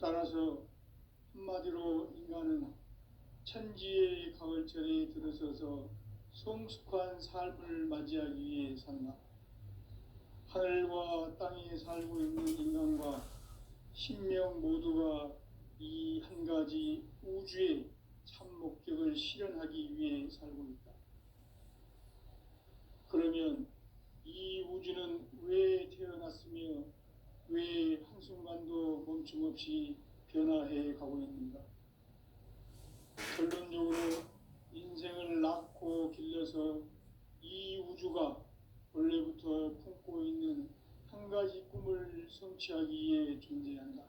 따라서 한마디로 인간은 천지의 가을철에 들어서서 성숙한 삶을 맞이하기 위해 산다. 하늘과 땅에 살고 있는 인간과 신명 모두가 이 한 가지 우주의 참 목적을 실현하기 위해 살고 있다. 그러면 이 우주는 왜 태어났으며 왜 한순간도 멈춤없이 변화해 가고 있는가? 결론적으로 인생을 낳고 길러서 이 우주가 원래부터 품고 있는 한 가지 꿈을 성취하기 위해 존재한다.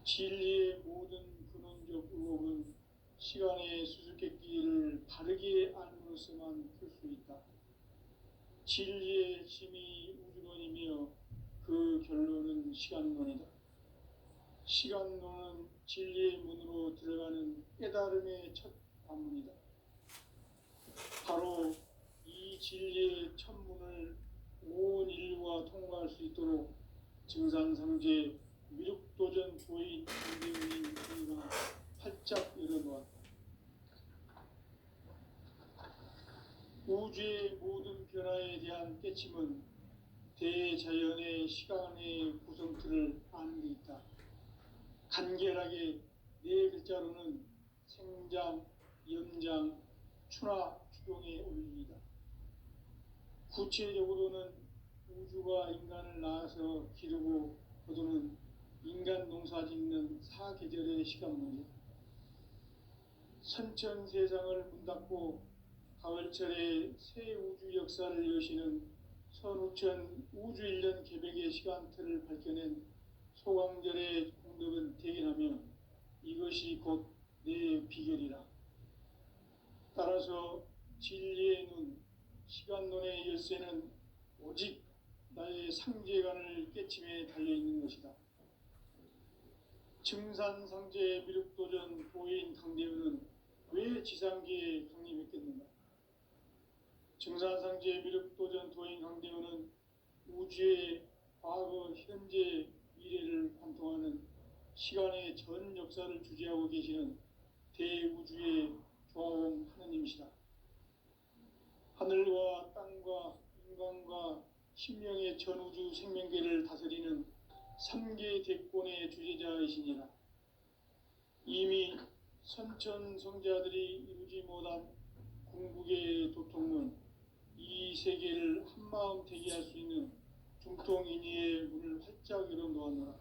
진리의 모든 근원적 의혹은 시간의 수수께끼를 바르게 알므로서만 풀 수 있다. 진리의 핵심이 우주론이며 그 결론은 시간론이다. 시간론은 진리의 문으로 들어가는 깨달음의 첫 관문이다. 바로 이 진리의 첫 문을 온 인류가 통과할 수 있도록 증산상제 미륵도전 도인 강대훈인 우리가 활짝 열어놓았다. 우주의 모든 변화에 대한 깨침은 대자연의 시간의 구성틀을 아는 데 있다. 간결하게 네 글자로는 생장, 연장, 추나 추동의 원리이다. 구체적으로는 우주가 인간을 낳아서 기르고 거두는 인간 농사 짓는 사계절의 시간 문제. 선천 세상을 문 닫고 가을철에 새 우주 역사를 여시는 선우천 우주 1년 개백의 시간틀을 밝혀낸 소강절의 공덕은 대견하며 이것이 곧 내 비결이라. 따라서 진리의 눈, 시간론의 열쇠는 오직 나의 상제관을 깨침에 달려있는 것이다. 증산상제 미륵도전 도인 강대훈은 왜 지상계에 강림했겠는가? 증산상제 미륵도전 도인 강대훈은 우주의 과거, 현재, 미래를 관통하는 시간의 전 역사를 주재하고 계시는 대우주의 조화원 하느님이시다. 하늘과 땅과 인간과 신명의 전우주 생명계를 다스리는 3계 대권의 주재자이시니라. 이미 선천성자들이 이루지 못한 궁극의 도통문, 이 세계를 한마음 대기할 수 있는 중통인의의 문을 활짝 열어놓았노라.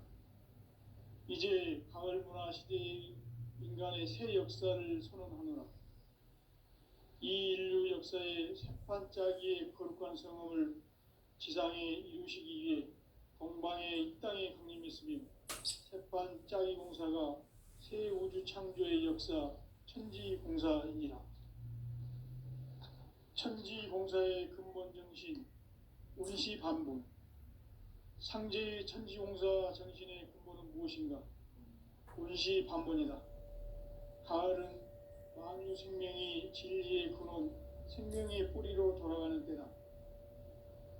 이제 가을 문화 시대의 인간의 새 역사를 선언하노라. 이 인류 역사의 새반짝이의 거룩한 성음을 지상에 이루시기 위해 동방의 이 땅에 강림했으며 새반짝이 공사가 새 우주 창조의 역사 천지공사이니라. 천지공사의 근본 정신 운시반본. 상제의 천지공사 정신의 근본은 무엇인가? 운시반본이다. 가을은 만유 생명이 진리의 근원, 생명의 뿌리로 돌아가는 때다.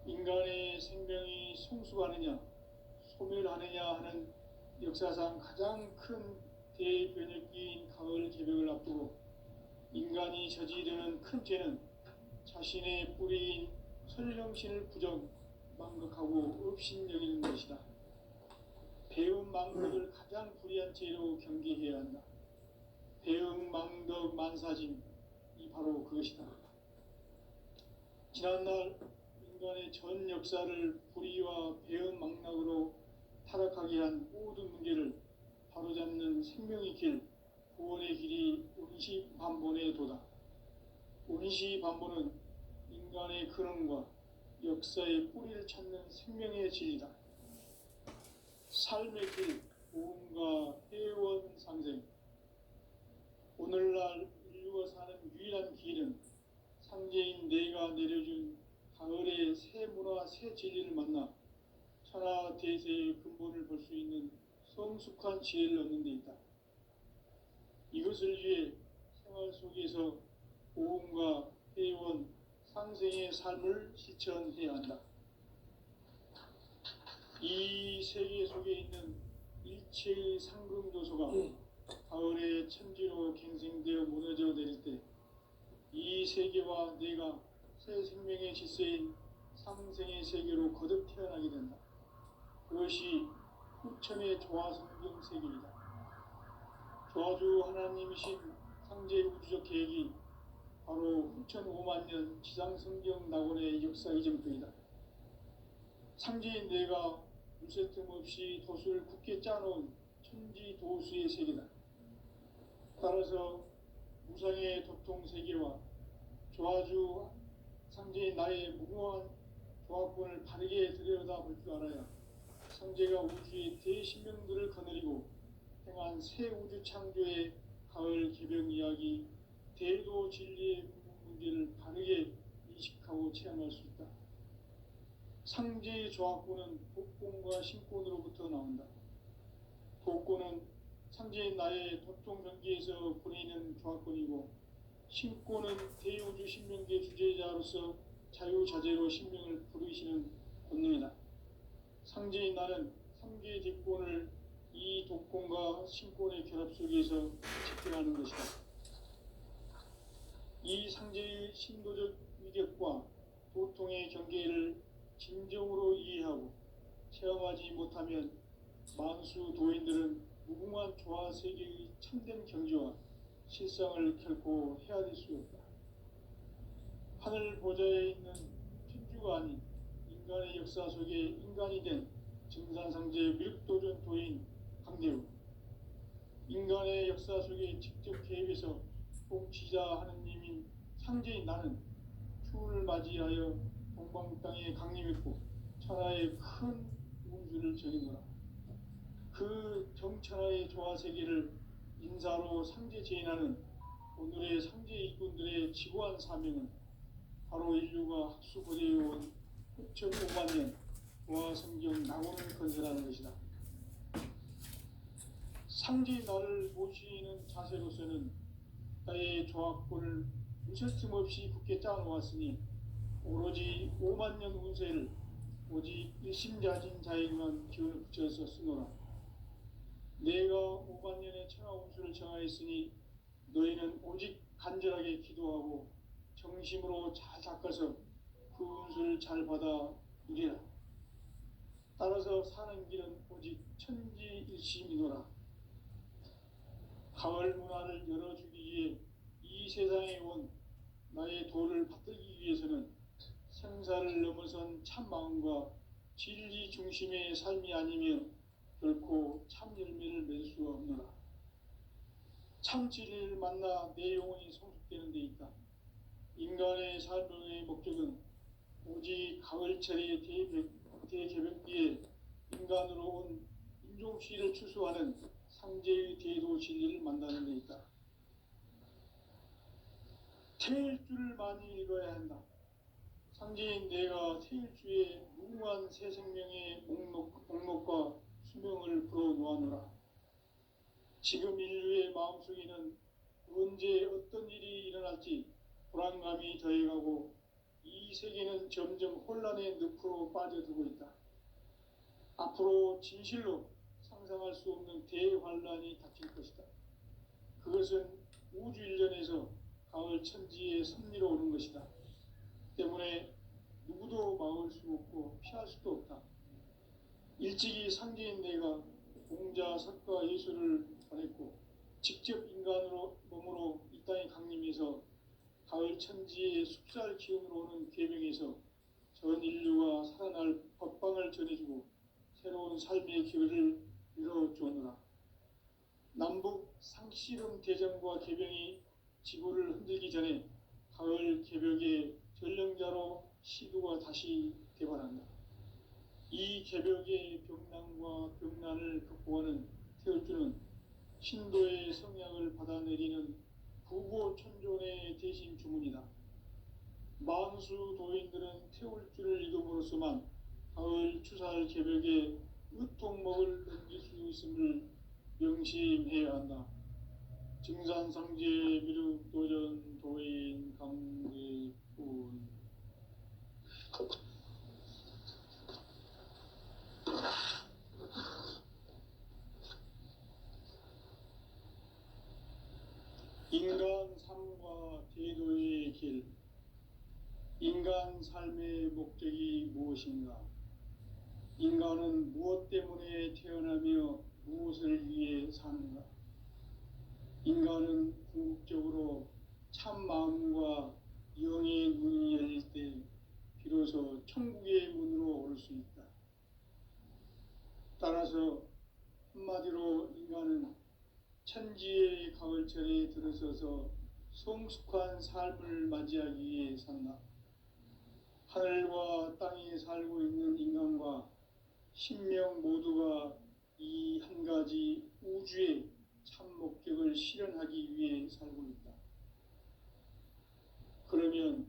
인간의 생명이 성숙하느냐, 소멸하느냐 하는 역사상 가장 큰 대변혁기인 가을 개벽을 앞두고 인간이 저지르는 큰 죄는 자신의 뿌리인 설령신을 부정, 망극하고 업신여기는 것이다. 배움 망덕을 가장 불의한 죄로 경계해야 한다. 배움 망덕 만사짐, 이 바로 그것이다. 지난날 인간의 전 역사를 불의와 배움 망락으로 타락하게 한 모든 문제를 바로잡는 생명의 길, 구원의 길이 운시반본의 도다. 운시반본은 인간의 근원과 역사의 뿌리를 찾는 생명의 진리다. 삶의 길, 보험과 회원 상생. 오늘날 인류가 사는 유일한 길은 상제인 내가 내려준 가을의 새 문화, 새 진리를 만나 천하 대세의 근본을 볼 수 있는 성숙한 지혜를 얻는 데 있다. 이것을 위해 생활 속에서 보험과 회원, 상생의 삶을 실천해야 한다. 이 세계 속에 있는 일체의 상금도서가 가을의 천지로 갱생되어 무너져 내릴 때 이 세계와 내가 새 생명의 질서인 상생의 세계로 거듭 태어나게 된다. 그것이 후천의 조화성경 세계이다. 조화주 하나님이신 상제 우주적 계획이 바로 후천 5만 년 지상성경 낙원의 역사 이정표이다. 상제인 내가 무쇠 틈 없이 도수를 굳게 짜놓은 천지 도수의 세계다. 따라서 무상의 도통 세계와 조화주 상제인 나의 무궁한 조화권을 바르게 들여다볼 줄 알아야 상제가 우주의 대신명들을 거느리고 행한 새 우주 창조의 가을 개벽 이야기, 대도 진리의 문제를 바르게 인식하고 체험할 수 있다. 상제의 조화권은 복권과 신권으로부터 나온다. 복권은 상제인 나의 도통 경기에서 보내는 조화권이고, 신권은 대우주 신명계 주제자로서 자유자재로 신명을 부르시는 본능이다. 상제인 나는 3개의 뒷권을 이 독권과 신권의 결합 속에서 집행하는 것이다. 이 상제의 신도적 위격과 도통의 경계를 진정으로 이해하고 체험하지 못하면 만수 도인들은 무궁한 조화 세계의 참된 경지와 실상을 결코 헤아릴 수 없다. 하늘 보좌에 있는 천주가 아닌 인간의 역사 속에 인간이 된 증산상제 밀도전 도인 강대우, 인간의 역사 속에 직접 개입해서 통치자 하느님인 상제인 나는 추운을 맞이하여 동방 땅에 강림했고 천하의 큰 운수를 정해노라. 그 정천하의 조화 세계를 인사로 상제 제인하는 오늘의 상제 일꾼들의 지고한 사명은 바로 인류가 학수고대해온 6,500만 년 조화 성경 낙원을 건설하는 것이다. 상제 나를 모시는 자세로서는 나의 조합권을 무쇠틈 없이 굳게 짜놓았으니 오로지 5만 년 운세를 오직 일심자진 자에게만 기운을 붙여서 쓰노라. 내가 5만 년의 천하 운수를 정하였으니 너희는 오직 간절하게 기도하고 정심으로 잘 닦아서 그 운수를 잘 받아 누리라. 따라서 사는 길은 오직 천지일심이노라. 가을 문화를 열어주기 위해 이 세상에 온 나의 도를 받들기 위해서는 생사를 넘어선 참 마음과 진리 중심의 삶이 아니면 결코 참 열매를 맺을 수가 없노라. 참 진리를 만나 내 영혼이 성숙되는 데 있다. 인간의 삶의 목적은 오직 가을철의 대개벽기에 인간으로 온 인종시를 추수하는 상제의 대도 진리를 만나는 데 있다. 태일주를 많이 읽어야 한다. 상제인 내가 태일주의 무궁한 새 생명의 목록과 수명을 불어놓아노라. 지금 인류의 마음속에는 언제 어떤 일이 일어날지 불안감이 더해가고 이 세계는 점점 혼란의 늪으로 빠져들고 있다. 앞으로 진실로 상상할 수 없는 대환란이 닥칠 것이다. 그것은 우주 일련에서 가을 천지의 섭리로 오는 것이다. 때문에 누구도 막을 수 없고 피할 수도 없다. 일찍이 상제인 내가 공자, 석가, 예수를 보냈고 직접 인간으로 몸으로 이 땅에 강림해서 가을 천지의 숲살 기운으로 오는 계명에서 전 인류가 살아날 법방을 전해주고 새로운 삶의 기회를 열어주었노라. 남북 상씨름 대전과 개병이 지구를 흔들기 전에 가을 개벽의 전령자로 시도가 다시 개발한다. 이 개벽의 병난과 병난을 극복하는 태울주는 신도의 성약을 받아내리는 부고천존의 대신 주문이다. 만수 도인들은 태울주를 읽음으로써만 가을 추살 개벽에 으통목을 넘길 수 있음을 명심해야 한다. 증산상제 미륵도전 도인 강대군. 인간 삶과 제도의 길. 인간 삶의 목적이 무엇인가? 인간은 무엇 때문에 태어나며 무엇을 위해 사는가? 인간은 궁극적으로 참 마음과 영의 문이 열릴 때 비로소 천국의 문으로 오를 수 있다. 따라서 한마디로 인간은 천지의 가을철에 들어서서 성숙한 삶을 맞이하기 위해 산다. 하늘과 땅에 살고 있는 인간과 신명 모두가 이 한 가지 우주의 참 목적을 실현하기 위해 살고 있다. 그러면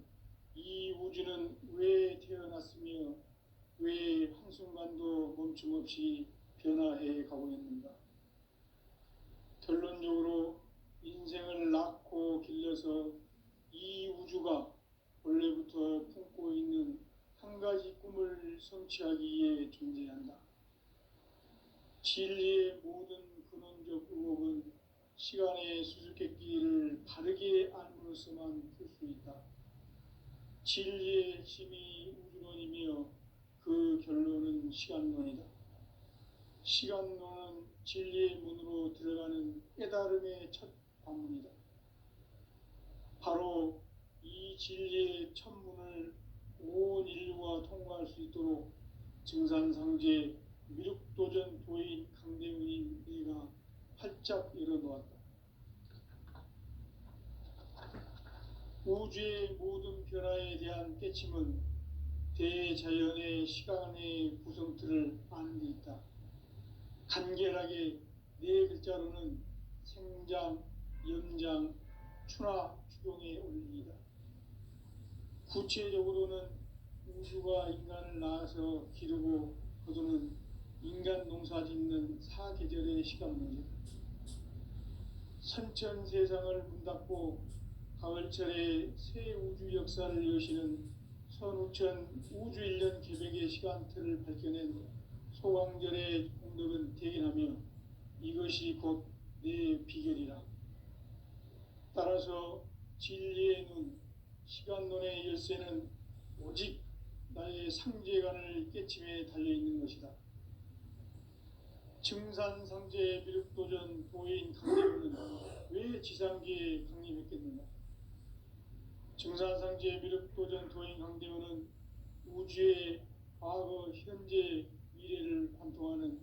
이 우주는 왜 태어났으며 왜 한순간도 멈춤없이 변화해 가고 있는가? 결론적으로 인생을 낳고 길러서 이 우주가 원래부터 품고 있는 한 가지 꿈을 성취하기 위해 존재한다. 진리의 모든 근원적 의혹은 시간의 수수께끼를 바르게 알므로서만 풀 수 있다. 진리의 핵심이 우주론이며 그 결론은 시간론이다. 시간론은 진리의 문으로 들어가는 깨달음의 첫 관문이다. 바로 이 진리의 첫 문을 온 인류가 통과할 수 있도록 증산상제 미륵도전 도인 강대훈이 내가 활짝 열어놓았다. 우주의 모든 변화에 대한 깨침은 대자연의 시간의 구성틀을 아는 데 있다. 간결하게 네 글자로는 생장, 연장, 추나 추동의 원리이다. 구체적으로는 우주가 인간을 낳아서 기르고 거두는 인간 농사 짓는 사계절의 시간 문제다. 선천 세상을 문 닫고 가을철에 새 우주 역사를 여시는 선우천 우주 1년 계백의 시간틀을 밝혀낸 소강절의 공덕은 대견하며 이것이 곧 내 비결이라. 따라서 진리의 눈, 시간론의 열쇠는 오직 나의 상제관을 깨침에 달려있는 것이다. 증산상제 미륵도전 도인 강대훈은 왜 지상계에 강림했겠는가? 증산상제 미륵도전 도인 강대훈은 우주의 과거, 현재, 미래를 관통하는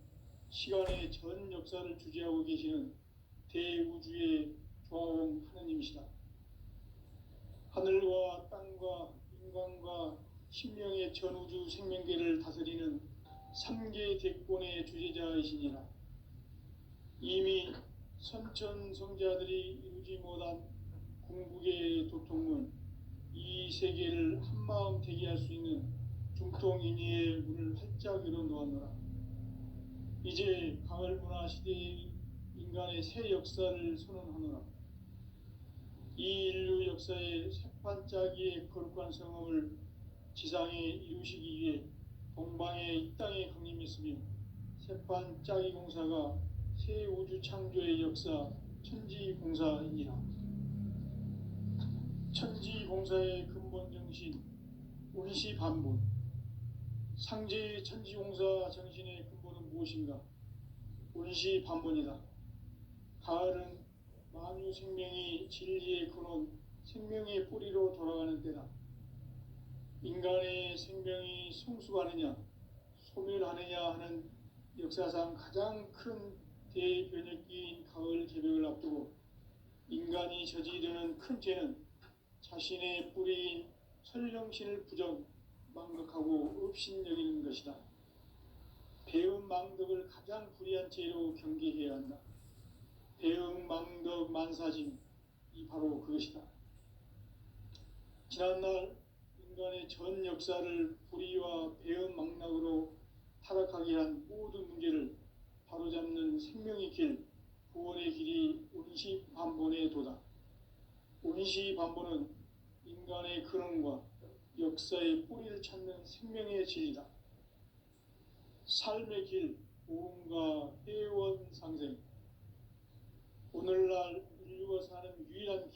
시간의 전 역사를 주재하고 계시는 대우주의 조화원 하느님이시다. 하늘과 땅과 인간과 신명의 전우주 생명계를 다스리는 3계 대권의 주재자이시니라. 이미 선천성자들이 이루지 못한 궁극의 도통문, 이 세계를 한마음 되게 할 수 있는 중통인의의 문을 활짝 열어놓았노라. 이제 가을 문화 시대의 인간의 새 역사를 선언하노라. 이 인류 역사의 새판짜기의 거룩한 성험을 지상에 이루시기 위해 동방의 이 땅에 강림했으며 새판짜기 공사가 새 우주 창조의 역사 천지공사이니라. 천지공사의 근본 정신 운시반본. 상제의 천지공사 정신의 근본은 무엇인가? 운시반본이다. 가을은 만유 생명이 진리의 근원, 생명의 뿌리로 돌아가는 때다. 인간의 생명이 성숙하느냐, 소멸하느냐 하는 역사상 가장 큰 대변혁기인 가을 개벽을 앞두고 인간이 저지르는 큰 죄는 자신의 뿌리인 설령신을 부정, 망덕하고 업신여기는 것이다. 배은 망덕을 가장 불의한 죄로 경계해야 한다. 배은 망덕 만사짐, 이 바로 그것이다. 지난날 인간의 전 역사를 불의와 배은 망락으로 타락하게 한 모든 문제를 바로잡는 생명의 길, 구원의 길이 운시반본의 도다. 운시반본은 인간의 근원과 역사의 뿌리를 찾는 생명의 진리다. 삶의 길, 보험과 회원 상생. 오늘날 인류가 사는 유일한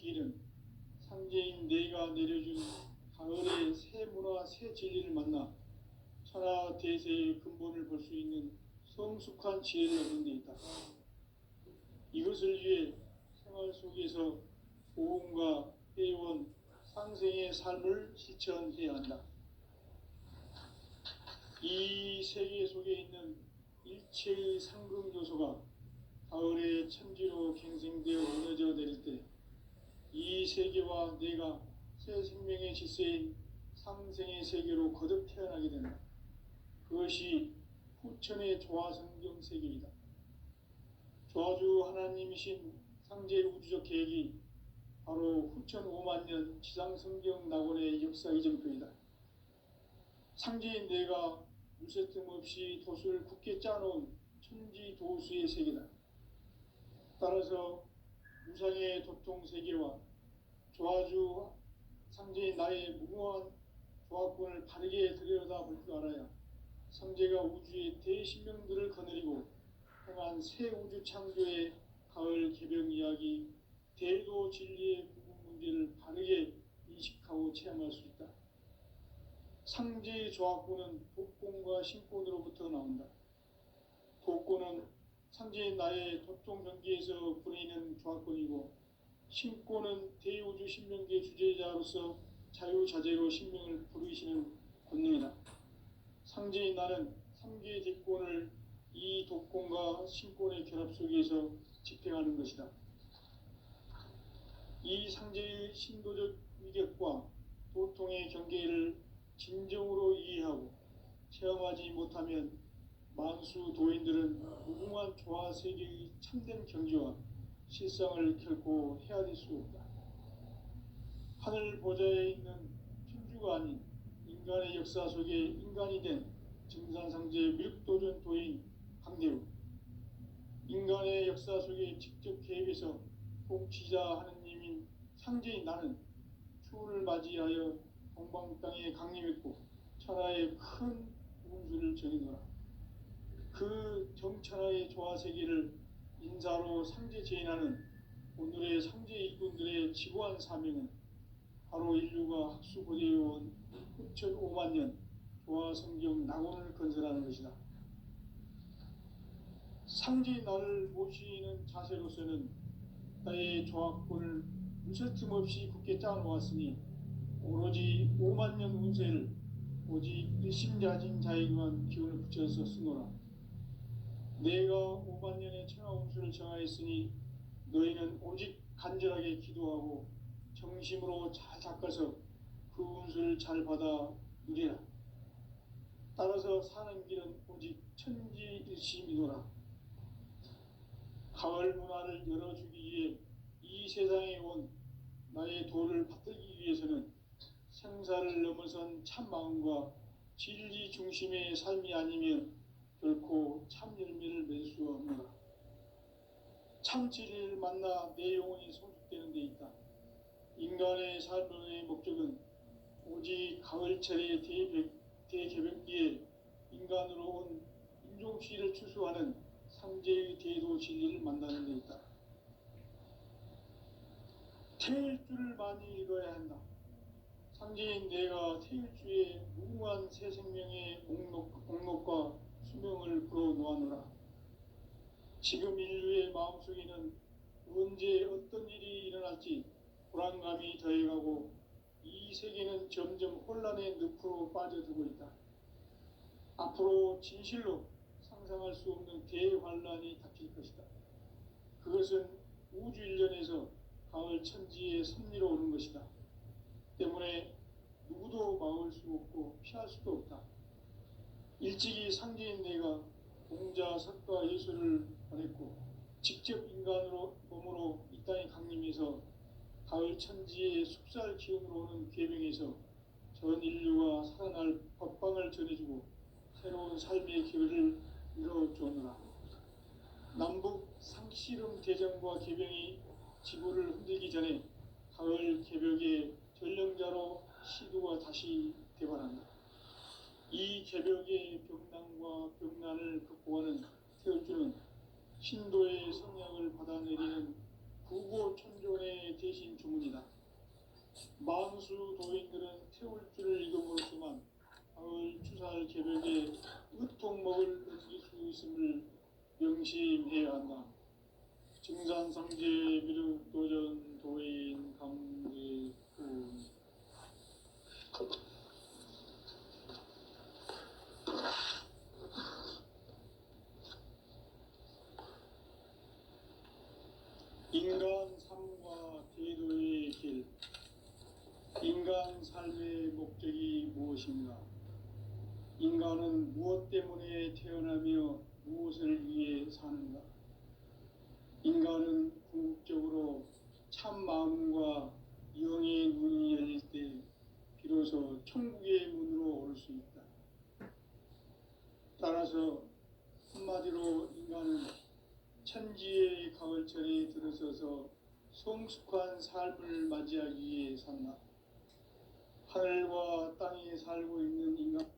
진리를 만나 천하 대세의 근본을 볼 수 있는 성숙한 지혜를 얻는 데 있다. 이것을 위해 생활 속에서 보험과 회원, 상생의 삶을 실천해야 한다. 이 세계 속에 있는 일체의 상금 요소가 가을의 천지로 갱생되어 무너져 내릴 때 이 세계와 내가 새 생명의 질서인 상생의 세계로 거듭 태어나게 된다. 그것이 후천의 조화성경 세계이다. 조화주 하나님이신 상제 우주적 계획이 바로 후천 5만 년 지상성경 낙원의 역사 이정표이다. 상제인 내가 무쇠뜸 없이 도수를 굳게 짜놓은 천지 도수의 세계다. 따라서 무상의 도통 세계와 조화주 상제인 나의 무궁한 조화권을 바르게 들여다볼 줄 알아야 상제가 우주의 대신명들을 거느리고 행한 새 우주 창조의 가을 개병 이야기, 대도 진리의 구분 문제를 바르게 인식하고 체험할 수 있다. 상제의 조화권은 독권과 신권으로부터 나온다. 독권은 상제인 나의 도통 경계에서 부리는 조화권이고, 신권은 대우주 신명계 주제자로서 자유자재로 신명을 부르시는 권능이다. 상제인 나는 3개의 뒷권을 이 독권과 신권의 결합 속에서 집행하는 것이다. 이 상제의 신도적 위격과 도통의 경계를 진정으로 이해하고 체험하지 못하면 만수 도인들은 무궁한 조화 세계의 참된 경지와 실상을 결코 헤아릴 수 없다. 하늘 보좌에 있는 천주가 아닌 인간의 역사 속에 인간이 된 증산상제 밀도전 도인 강대우, 인간의 역사 속에 직접 개입해서 통치자 하느님인 상제인 나는 추운을 맞이하여 동방 땅에 강림했고 천하의 큰 운수를 정해놓으라. 그 정천하의 조화세계를 인사로 상제 제인하는 오늘의 상제 일꾼들의 지고한 사명은 바로 인류가 학수고대해온 후천 5만 년 조화성경 낙원을 건설하는 것이다. 상제인 나를 모시는 자세로서는 나의 조화권을 무쇠틈 없이 굳게 짜놓았으니 오로지 5만 년 운세를 오직 일심자진 자에게만 기운을 붙여서 쓰노라. 내가 5만 년의 천하 운수를 정하였으니 너희는 오직 간절하게 기도하고 정심으로 잘 닦아서 그 운수를 잘 받아 누리라. 따라서 사는 길은 오직 천지일심이노라. 가을 문화를 열어주기 위해 이 세상에 온 나의 도를 받들기 위해서는 생사를 넘어선 참 마음과 진리 중심의 삶이 아니면 결코 참 열매를 맺을 수 없노라. 참 진리를 만나 내 영혼이 성숙되는 데 있다. 인간의 삶의 목적은 오직 가을철의 대개벽기에 인간으로 온 인종시를 추수하는 상제의 대도 진리를 만나는 데 있다. 태일주를 많이 읽어야 한다. 상제인 내가 태일주의 무궁한 새 생명의 목록과 수명을 불어놓아노라. 지금 인류의 마음속에는 언제 어떤 일이 일어날지 불안감이 더해가고 이 세계는 점점 혼란의 늪으로 빠져들고 있다. 앞으로 진실로 상상할 수 없는 대환란이 닥칠 것이다. 그것은 우주 일련에서 가을 천지의 섭리로 오는 것이다. 때문에 누구도 막을 수 없고 피할 수도 없다. 일찍이 상제인 내가 공자, 석가, 예수를 보냈고 직접 인간으로 몸으로 이 땅에 강림해서 가을 천지의 숙살 기운으로 오는 계명에서 전 인류가 살아날 법방을 전해주고 새로운 삶의 기회를 이뤄주느라. 남북 상씨름 대전과 개병이 지구를 흔들기 전에 가을 개벽의 전령자로 시도가 다시 대발한다. 이 개벽의 병난과 병난을 극복하는 태울주는 신도의 성령을 받아내리는 구고천존의 대신 주문이다. 만수 도인들은 태울주를 읽음으로써만 가을 추살 개벽에 으통먹을 넘길 수 있음을 명심해야 한다. 증산상제 미륵 도전 도인 강대구. 인간 삶과 태도의 길. 인간 삶의 목적이 무엇인가? 인간은 무엇 때문에 태어나며 무엇을 위해 사는가? 인간은 궁극적으로 참 마음과 영의 눈이 열릴 때 비로소 천국의 문으로 올 수 있다. 따라서 한마디로 인간은 천지의 가을철에 들어서서 성숙한 삶을 맞이하기 위해 산다. 하늘과 땅에 살고 있는 인간,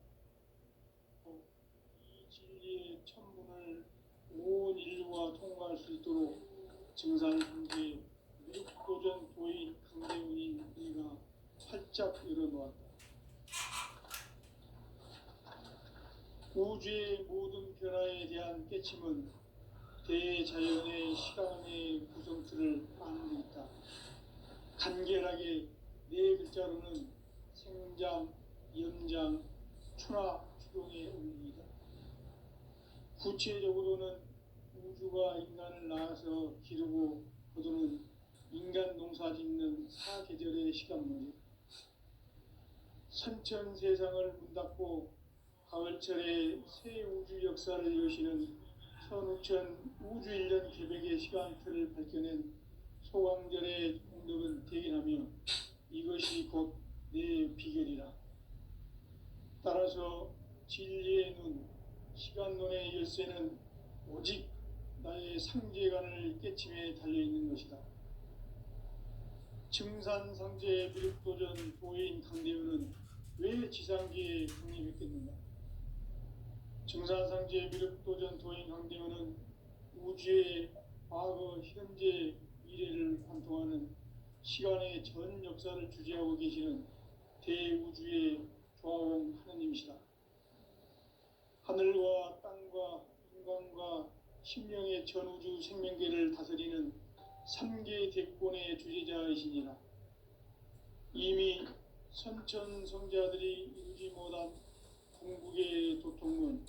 이 진리의 천문을 온 인류가 통과할 수 있도록 증산상제 미륵도전 도인 강대훈이 우리가 활짝 열어놓았다. 우주의 모든 변화에 대한 깨침은 대자연의 시간의 구성틀을 아는 데 있다. 간결하게 네 글자로는 생장, 연장, 추나 추동의 의미이다. 구체적으로는 우주가 인간을 낳아서 기르고 거두는 인간 농사 짓는 사계절의 시간문제. 선천 세상을 문 닫고 가을철에 새 우주 역사를 여시는 선우천 우주 1년 개벽의 시간틀을 밝혀낸 소강절의 공덕은 대견하며 이것이 곧 내 비결이라. 따라서 진리의 눈, 시간론의 열쇠는 오직 나의 상제관을 깨침에 달려있는 것이다. 증산상제 미륵도전 도인 강대훈은 왜 지상계에 독립했겠는가? 증산상제 미륵도전 도인 강대훈은 우주의 과거, 현재, 미래를 관통하는 시간의 전 역사를 주재하고 계시는 대우주의 조화원 하느님이시다. 하늘과 땅과 인간과 신명의 전우주 생명계를 다스리는 3계 대권의 주제자이시니라. 이미 선천성자들이 이루지 못한 궁극의 도통문,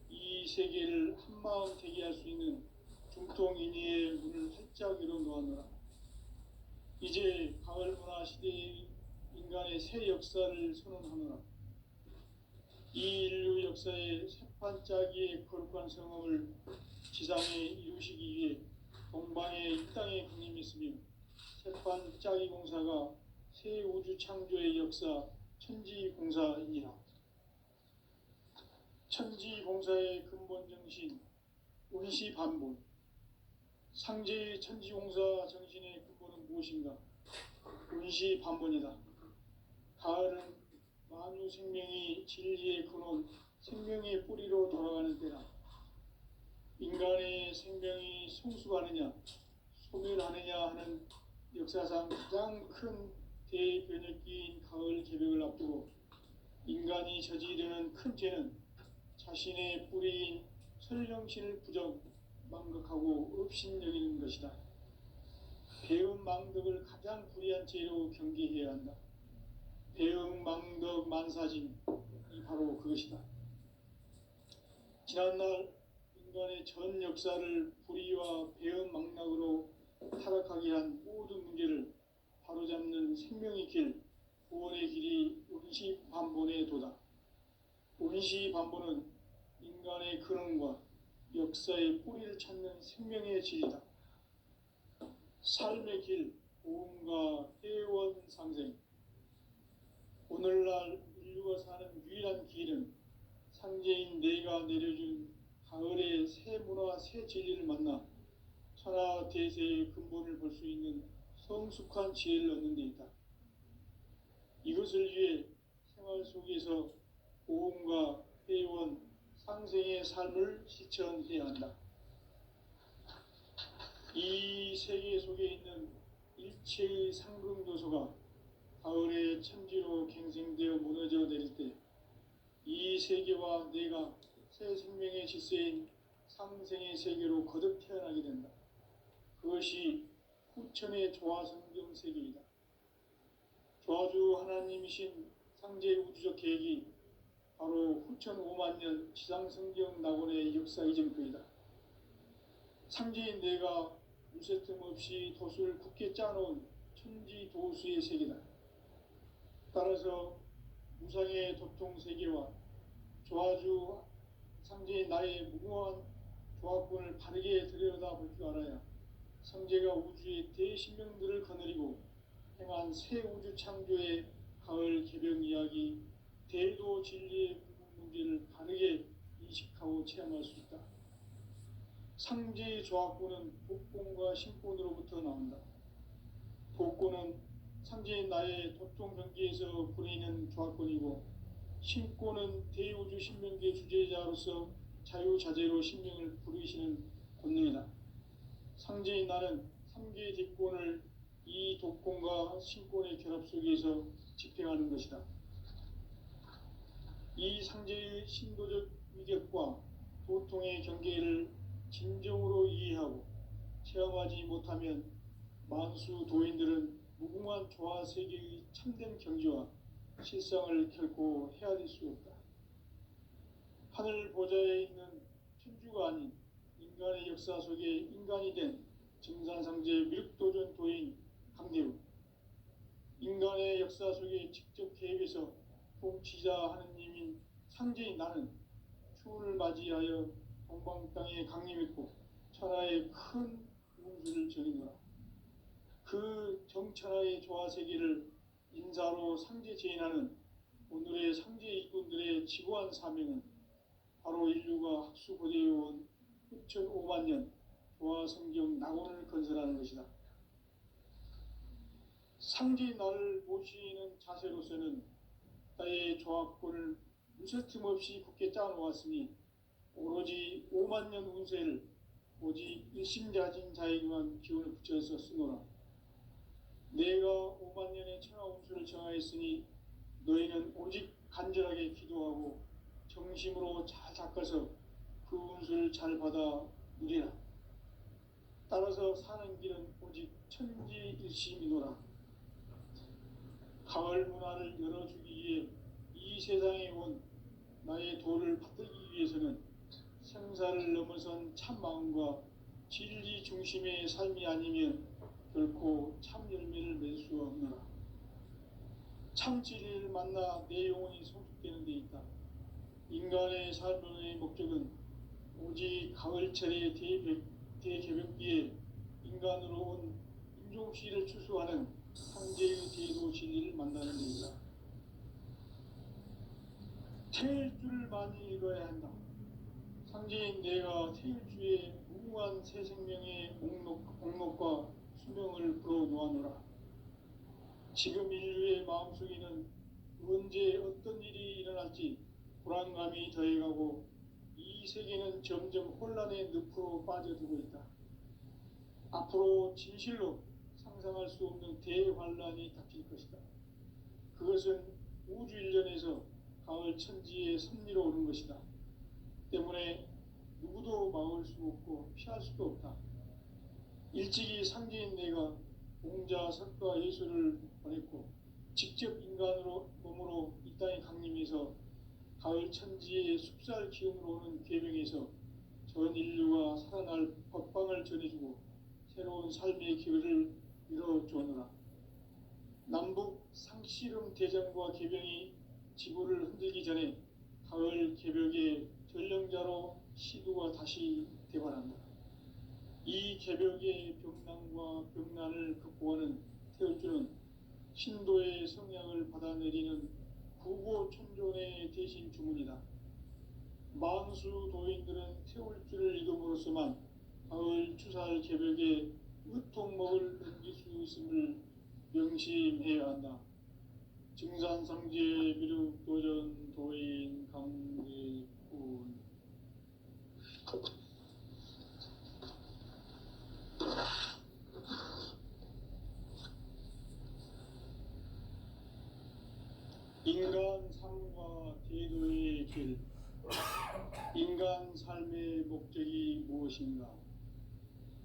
이 세계를 한마음 되게 할 수 있는 중통인의의 문을 활짝 열어놓았노라. 이제 가을문화 시대의 인간의 새 역사를 선언하노라. 이 인류 역사의 새판짜기의 거룩한 성험을 지상에 이루시기 위해 동방에 이 땅에 군림했으며 새판짜기 공사가 새 우주 창조의 역사 천지공사이니라. 천지공사의 근본 정신 운시반본. 상제의 천지공사 정신의 근본은 무엇인가? 운시반본이다. 가을은 만유 생명이 진리의 근원, 생명의 뿌리로 돌아가는 때라. 인간의 생명이 성숙하느냐, 소멸하느냐 하는 역사상 가장 큰 대변혁기인 가을 개벽을 앞두고 인간이 저지르는 큰 죄는 자신의 뿌리인 설령신을 부정, 망각하고 업신여기는 것이다. 배움 망덕을 가장 불의한 죄로 경계해야 한다. 배움 망덕 만사진이 바로 그것이다. 지난날 인간의 전 역사를 불의와 배움 망락으로 타락하게 한 모든 문제를 바로잡는 생명의 길, 구원의 길이 운시반본의 도다. 운시반본은 인간의 근원과 역사의 뿌리를 찾는 생명의 진리다. 삶의 길, 보험과 회원 상생. 오늘날 인류가 사는 유일한 길은 상제인 내가 내려준 가을의 새 문화, 새 진리를 만나 천하 대세의 근본을 볼 수 있는 성숙한 지혜를 얻는 데 있다. 이것을 위해 생활 속에서 보험과 회원, 상생의 삶을 실천해야 한다. 이 세계 속에 있는 일체의 상승 요소가 가을의 천지로 갱생되어 무너져 내릴 때 이 세계와 내가 새 생명의 질서인 상생의 세계로 거듭 태어나게 된다. 그것이 후천의 조화성경 세계이다. 조화주 하나님이신 상제의 우주적 계획이 바로 후천 5만 년 지상성경 낙원의 역사 이전표이다. 상제인 내가 무쇠 틈 없이 돛을 굳게 짜놓은 천지 도수의 세계다. 따라서 무상의 도통 세계와 조화주 상제인 나의 무궁한 조화권을 바르게 들여다볼 줄 알아야 상제가 우주의 대신명들을 거느리고 행한 새 우주 창조의 가을 개병 이야기, 대도 진리의 문제를 바르게 인식하고 체험할 수 있다. 상제의 조화권은 복권과 신권으로부터 나온다. 복권은 상제인 나의 도통 경계에서 보내는 조화권이고, 신권은 대우주 신명계 주제자로서 자유자재로 신명을 부르시는 권능이다. 상제인 나는 3개의 뒷권을 이 독권과 신권의 결합 속에서 집행하는 것이다. 이 상제의 신도적 위격과 도통의 경계를 진정으로 이해하고 체험하지 못하면 만수 도인들은 무궁한 조화 세계의 참된 경지와 실상을 결코 헤아릴 수 없다. 하늘 보좌에 있는 천주가 아닌 인간의 역사 속에 인간이 된 증산상제 미륵도전 도인 강대우, 인간의 역사 속에 직접 개입해서 통치자 하느님인 상제인 나는 추운을 맞이하여 동방 땅에 강림했고 천하의 큰 운수를 전이노라. 그 정천하의 조화세계를 인사로 상제 제인하는 오늘의 상제 일꾼들의 지고한 사명은 바로 인류가 학수고대해온 후천 5만 년 조화성경 낙원을 건설하는 것이다. 상제인 나를 모시는 자세로서는 나의 조화권을 무쇠 틈 없이 굳게 짜놓았으니 오로지 5만 년 운세를 오직 일심자진 자에게만 기운을 붙여서 쓰노라. 내가 5만 년의 천하 운수를 정하였으니 너희는 오직 간절하게 기도하고 정심으로 잘 닦아서 그 운수를 잘 받아 누리라. 따라서 사는 길은 오직 천지일심이노라. 가을 문화를 열어주기 위해 이 세상에 온 나의 도를 받들기 위해서는 생사를 넘어선 참 마음과 진리 중심의 삶이 아니면 결코 참 열매를 맺을 수 없노라. 참 진리를 만나 내 영혼이 성숙되는 데 있다. 인간의 삶의 목적은 오직 가을철의 대개벽기에 인간으로 온 인종씨를 추수하는 상제의 대도 진리를 만나는 데이다. 태일 줄을 많이 읽어야 한다. 상제인 내가 태일주의 무궁한 새 생명의 목록과 수명을 불어놓아노라. 지금 인류의 마음속에는 언제 어떤 일이 일어날지 불안감이 더해가고 이 세계는 점점 혼란의 늪으로 빠져들고 있다. 앞으로 진실로 상상할 수 없는 대환란이 닥칠 것이다. 그것은 우주 일련에서 가을 천지의 섭리로 오는 것이다. 때문에 누구도 막을 수 없고 피할 수도 없다. 일찍이 상제인 내가 공자, 석가, 예수를 보냈고 직접 인간으로 몸으로 이 땅에 강림해서 가을 천지의 숲살 기운으로 오는 계명에서 전 인류가 살아날 법방을 전해주고 새로운 삶의 기회를 이뤄주어노라. 남북 상씨름 대전과 계병이 지구를 흔들기 전에 가을 개벽의 전령자로 시두가 다시 대발한다. 이 개벽의 병난과 병난을 극복하는 태울주는 신도의 성향을 받아내리는 구고천존의 대신 주문이다. 만수 도인들은 태울주를 읽음으로써만 가을 추살 개벽에 으통먹을 넘길 수 있음을 명심해야 한다. 증산상제 미륵도전 도인 강대군. 인간 삶과 제도의 삶의 길. 인간 삶의 목적이 무엇인가?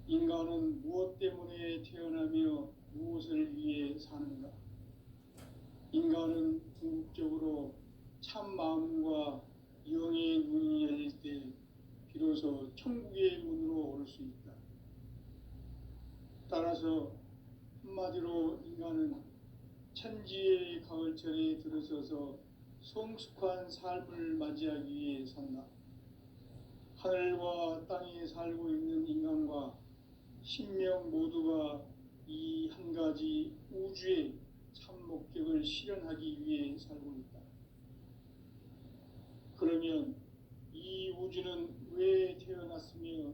인간은 무엇 때문에 태어나며 무엇을 위해 사는가? 인간은 궁극적으로 참 마음과 영의 눈이 열릴 때 비로소 천국의 문으로 올 수 있다. 따라서 한마디로 인간은 천지의 가을철에 들어서서 성숙한 삶을 맞이하기 위해 산다. 하늘과 땅에 살고 있는 인간과 신명 모두가 이 한 가지 우주의 참 목적을 실현하기 위해 살고 있다. 그러면 이 우주는 왜 태어났으며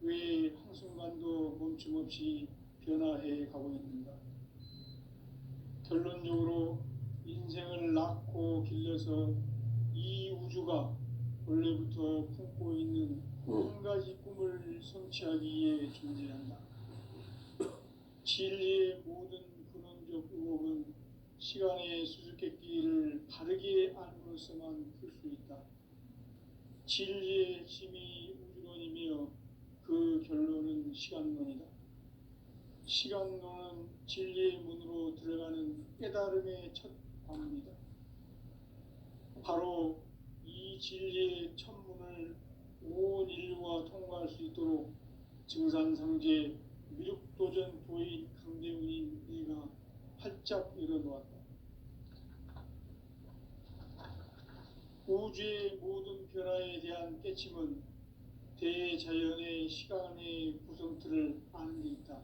왜 한순간도 멈춤없이 변화해 가고 있는가? 결론적으로 인생을 낳고 길러서 이 우주가 원래부터 품고 있는 한 가지 꿈을 성취하기 위해 존재한다. 진리의 모든 근원적 의혹은 시간의 수수께끼를 바르게 알므로써만 풀 수 있다. 진리의 핵심이 우주론이며 그 결론은 시간론이다. 시간론은 진리의 문으로 들어가는 깨달음의 첫 관문이다. 바로 이 진리의 첫 문을 온 인류가 통과할 수 있도록 증산상제 미륵도전 도인 강대훈이 내가 활짝 열어놓았다. 우주의 모든 변화에 대한 깨침은 대자연의 시간의 구성틀을 아는 데 있다.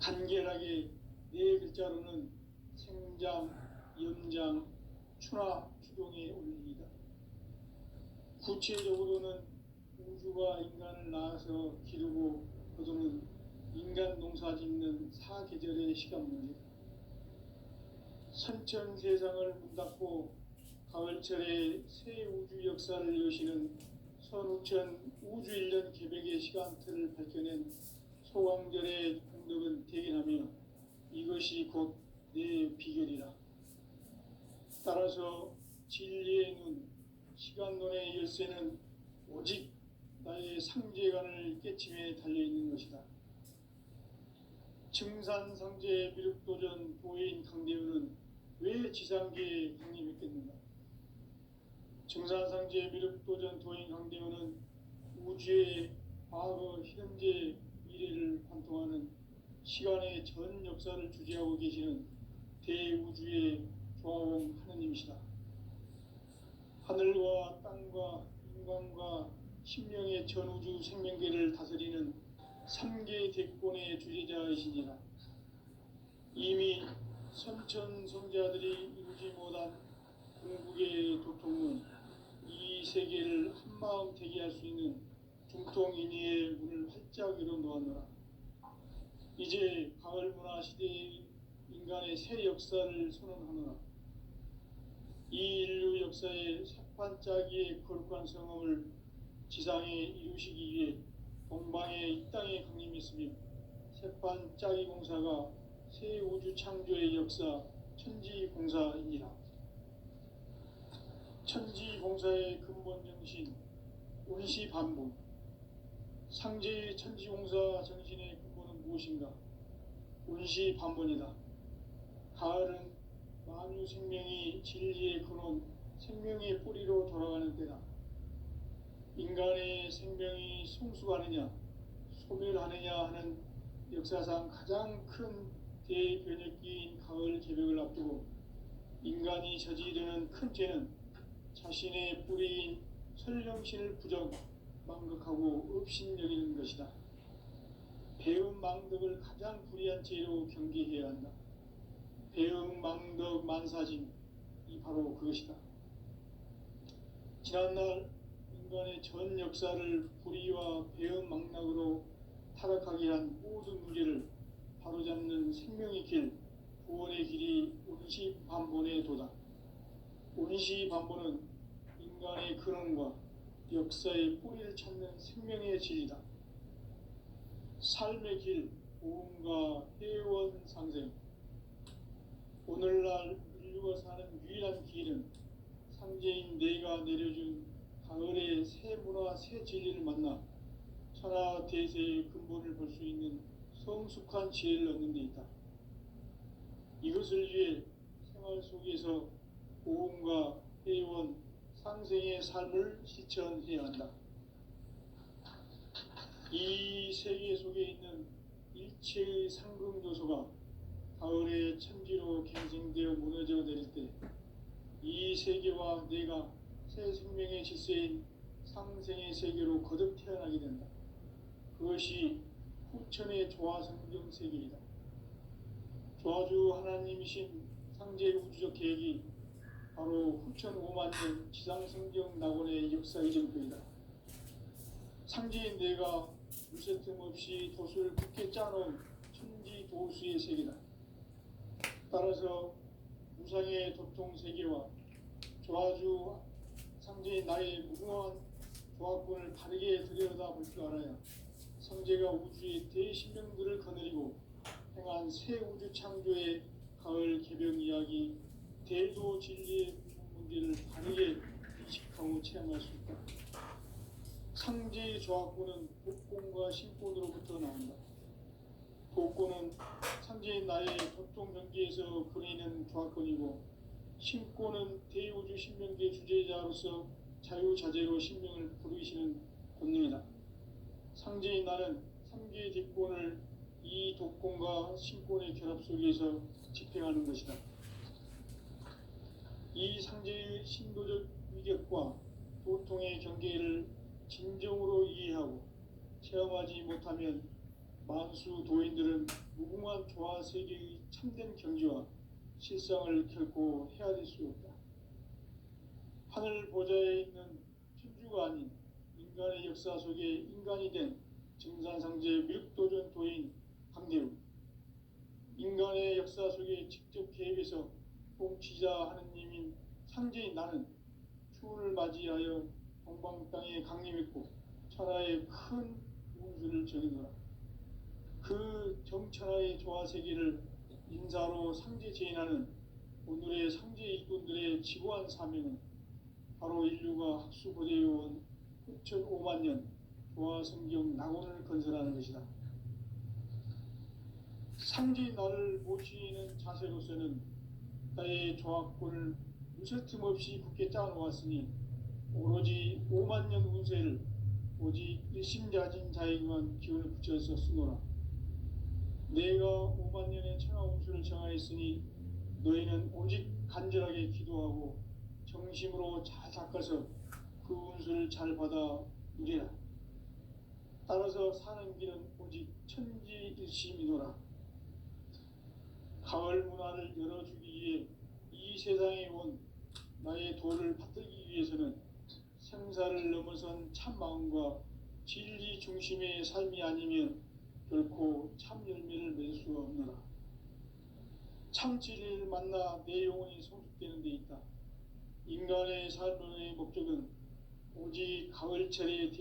간결하게 네 글자로는 생장, 염장, 추나 추동의 원리이다. 구체적으로는 우주가 인간을 낳아서 기르고 거두는 인간 농사 짓는 사계절의 시간 문제다. 선천 세상을 문 닫고 가을철에 새 우주 역사를 여시는 선우천 우주 1년 개백의 시간틀을 밝혀낸 소강절의 공덕은 대견하며 이것이 곧 내 비결이라. 따라서 진리의 눈, 시간론의 열쇠는 오직 나의 상제관을 깨침에 달려있는 것이다. 증산상제 미륵도전 도인 강대훈은 왜 지상계에 강림했겠는가? 증산상제 미륵도전 도인 강대훈은 우주의 과거, 현재, 미래를 관통하는 시간의 전 역사를 주재하고 계시는 대우주의 조화원 하느님이시다. 하늘과 땅과 인간과 신명의 전우주 생명계를 다스리는 3개 대권의 주재자이시니라. 이미 선천성자들이 이루지 못한 궁극의 도통은 이 세계를 한마음 되게 할 수 있는 중통인의의 문을 활짝 열어놓았노라. 이제 가을문화 시대의 인간의 새 역사를 선언하노라. 이 인류 역사의 새반짝이의 거룩한 성험을 지상에 이루시기 위해 동방에 이 땅에 강림했으며 새반짝이 공사가 새 우주 창조의 역사 천지공사이니라. 천지공사의 근본 정신 운시반본. 상제의 천지공사 정신의 근본은 무엇인가? 운시반본이다. 가을은 만유 생명이 진리의 근원, 생명의 뿌리로 돌아가는 때다. 인간의 생명이 성숙하느냐, 소멸하느냐 하는 역사상 가장 큰 대변혁기인 가을 개벽을 앞두고 인간이 저지르는 큰 죄는 자신의 뿌리인 설령신을 부정, 망극하고 업신여기는 것이다. 배음 망덕을 가장 불의한 죄로 경계해야 한다. 배음 망덕 만사짐이 바로 그것이다. 지난날 인간의 전 역사를 불의와 배음 망락으로 타락하게 한 모든 문제를 바로잡는 생명의 길, 구원의 길이 운시반본의 도다. 운시반본은 인간의 근원과 역사의 뿌리를 찾는 생명의 진리다. 삶의 길, 보험과 회원 상생. 오늘날 인류가 사는 유일한 길은 상제인 내가 내려준 가을의 새 문화 새 진리를 만나 천하 대세의 근본을 볼 수 있는 성숙한 지혜를 얻는 데 있다. 이것을 위해 생활 속에서 고음과 회원, 상생의 삶을 실천해야 한다. 이 세계 속에 있는 일체의 상금 요소가 가을의 천지로 갱생되어 무너져 내릴 때 이 세계와 내가 새 생명의 질서인 상생의 세계로 거듭 태어나게 된다. 그것이 후천의 조화성경 세계이다. 조화주 하나님이신 상제의 우주적 계획이 바로 후천 5만년 지상성경 낙원의 역사 이정표이다. 상제인 내가 무쇠 틈 없이 도수를 굳게 짜놓은 천지 도수의 세계다. 따라서 무상의 도통 세계와 조화주 상제인 나의 무궁한 조화권을 바르게 들여다볼 줄 알아야 성제가 우주의 대신명들을 거느리고 행한 새 우주 창조의 가을 개변 이야기, 대도 진리의 문제를 바르게 인식하고 체험할 수 있다. 상제의 조화권은 복권과 신권으로부터 나온다. 복권은 상제인 나의 도통 경계에서 그리는 조화권이고, 신권은 대우주 신명계 주제자로서 자유자재로 신명을 부르시는 권능이다. 상제인 나는 3개의 뒷권을 이 독권과 신권의 결합 속에서 집행하는 것이다. 이 상제의 신도적 위격과 도통의 경계를 진정으로 이해하고 체험하지 못하면 만수 도인들은 무궁한 조화 세계의 참된 경지와 실상을 결코 헤아릴 수 없다. 하늘 보좌에 있는 천주가 아닌 인간의 역사 속에 인간이 된 증산상제 밀도전 도인 강대우, 인간의 역사 속에 직접 개입해서 통치자 하느님인 상제인 나는 추운을 맞이하여 동방 땅에 강림했고 천하의 큰 운수를 전해노라. 그 정천하의 조화 세계를 인사로 상제 제인하는 오늘의 상제 일꾼들의 지고한 사명은 바로 인류가 학수고대해온 9,500년 조화성경 낙원을 건설하는 것이다. 상제인 나를 모시는 자세로서는 나의 조화권을 무쇠틈 없이 굳게 짜놓았으니 오로지 5만년 운세를 오직 일심자진 자에게만 기운을 붙여서 쓰노라. 내가 5만년의 천하 운수를 정하였으니 너희는 오직 간절하게 기도하고 정심으로 잘 닦아서 그 운수를 잘 받아 누리라. 따라서 사는 길은 오직 천지일심이노라. 가을 문화를 열어주기 위해 이 세상에 온 나의 도를 받들기 위해서는 생사를 넘어선 참마음과 진리 중심의 삶이 아니면 결코 참 열매를 맺을 수 없노라. 참 진리를 만나 내 영혼이 성숙되는 데 있다. 인간의 삶의 목적은 오직 가을철의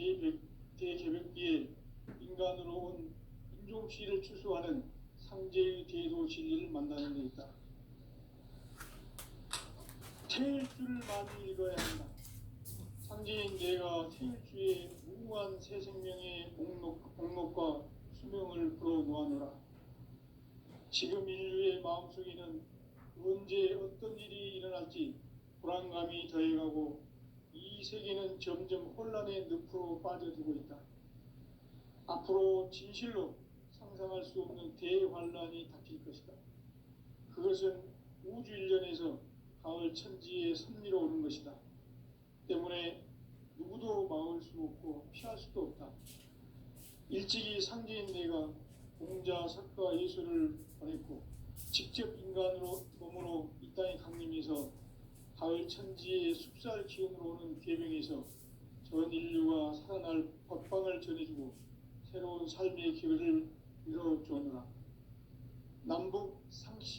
대개벽기에 인간으로 온 인종시를 추수하는 상제의 대도 진리를 만나는 데 있다. 태일주를 많이 읽어야 한다. 상제인 내가 태일주의 무궁한 새 생명의 목록과 수명을 불어놓아노라. 지금 인류의 마음속에는 언제 어떤 일이 일어날지 불안감이 더해가고 이 세계는 점점 혼란의 늪으로 빠져들고 있다. 앞으로 진실로 상상할 수 없는 대환란이 닥칠 것이다. 그것은 우주 일련에서 가을 천지의 섭리로 오는 것이다. 때문에 누구도 막을 수 없고 피할 수도 없다. 일찍이 상제인 내가 공자, 석가, 예수를 보냈고 직접 인간으로 몸으로 이 땅에 강림해서 가을 천지의 숲살 기운으로 오는 계명에서 전 인류가 살아날 법방을 전해주고 새로운 삶의 길을 이뤄주었노라. 남북 상시